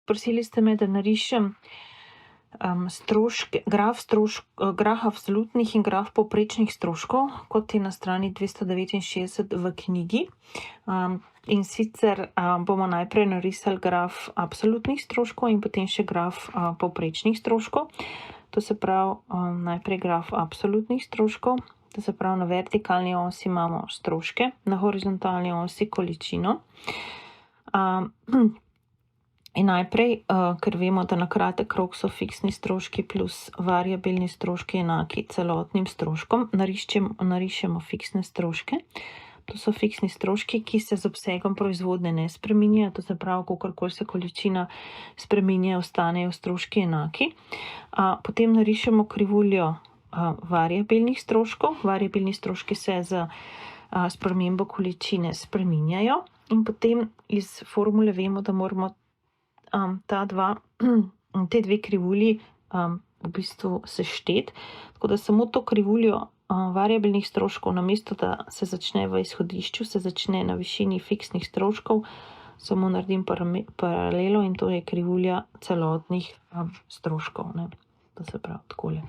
prosili ste me, da narišem graf absolutnih in graf povprečnih stroškov, kot je na strani 269 v knjigi. In sicer bomo najprej narisali graf absolutnih stroškov in potem še graf povprečnih stroškov. To se pravi, najprej graf absolutnih stroškov, to se pravi, na vertikalni osi imamo stroške, na horizontalni osi količino. In najprej, ker vemo, da na kratek rok so fiksni stroški plus variabilni stroški enaki celotnim stroškom, narišemo fiksne stroške. To so fiksni stroški, ki se z obsegom proizvodnje ne spreminjajo, to se pravi, kakorkoli se količina spreminja, ostanejo stroški enaki. Potem narišemo krivuljo variabilnih stroškov. Variabilni stroški se z spremembo količine spreminjajo in potem iz formule vemo, da moramo te dve krivulji v bistvu sešteti, tako da samo to krivuljo variabilnih stroškov, namesto da se začne v izhodišču, se začne na višini fiksnih stroškov, samo naredim paralelo in to je krivulja celotnih stroškov, ne. To se pravi takole.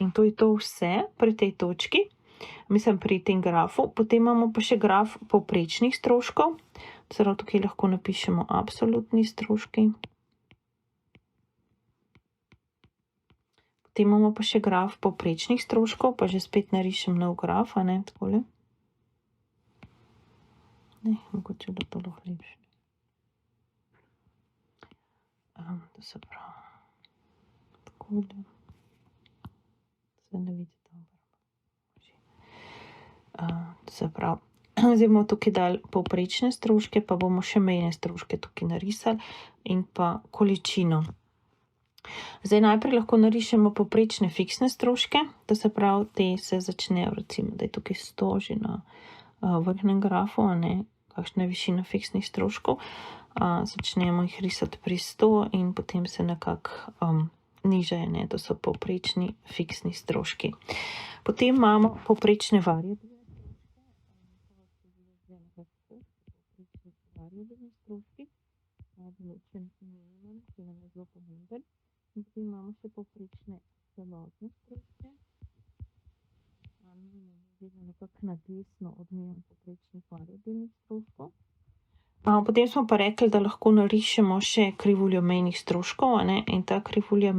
In to je to vse pri tej točki, pri tem grafu. Potem imamo pa še graf povprečnih stroškov, to se pravi, tukaj lahko napišemo absolutni stroški. Potem imamo pa še graf povprečnih stroškov, pa že spet narišem nov graf, a ne, takole. Ne, mogoče bo to lahko lepše. To se pravi, takole. Se ne vidi dobro. To se pravi, zdaj bomo tukaj dali povprečne stroške, pa bomo še mejne stroške tukaj narisali in pa količino. Zdaj najprej lahko narišemo povprečne fiksne stroške, to se pravi, te se začnejo, recimo, da je tukaj 100 že na vrhnjem grafu, a ne, kakšna je višina fiksnih stroškov. Začnemo jih risati pri 100 in potem se nekako nižajo, ne, to so povprečni fiksni stroški. Potem imamo povprečne variabilne stroški, določen minimum, ki nam je zelo pomemben. In potem imamo še povprečne celotne stroške. Vedno nekako na desno odmerjam povprečnih variabilnih stroškov. Potem smo pa rekli, da lahko narišemo še krivuljo mejnih stroškov, a ne, in ta krivulja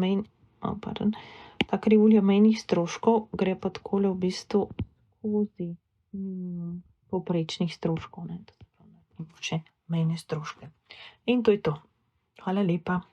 mejnih stroškov gre pa takole v bistvu skozi minimum povprečnih stroškov, ne, to se pravi, naredimo še mejne stroške. In to je to. Hvala lepa.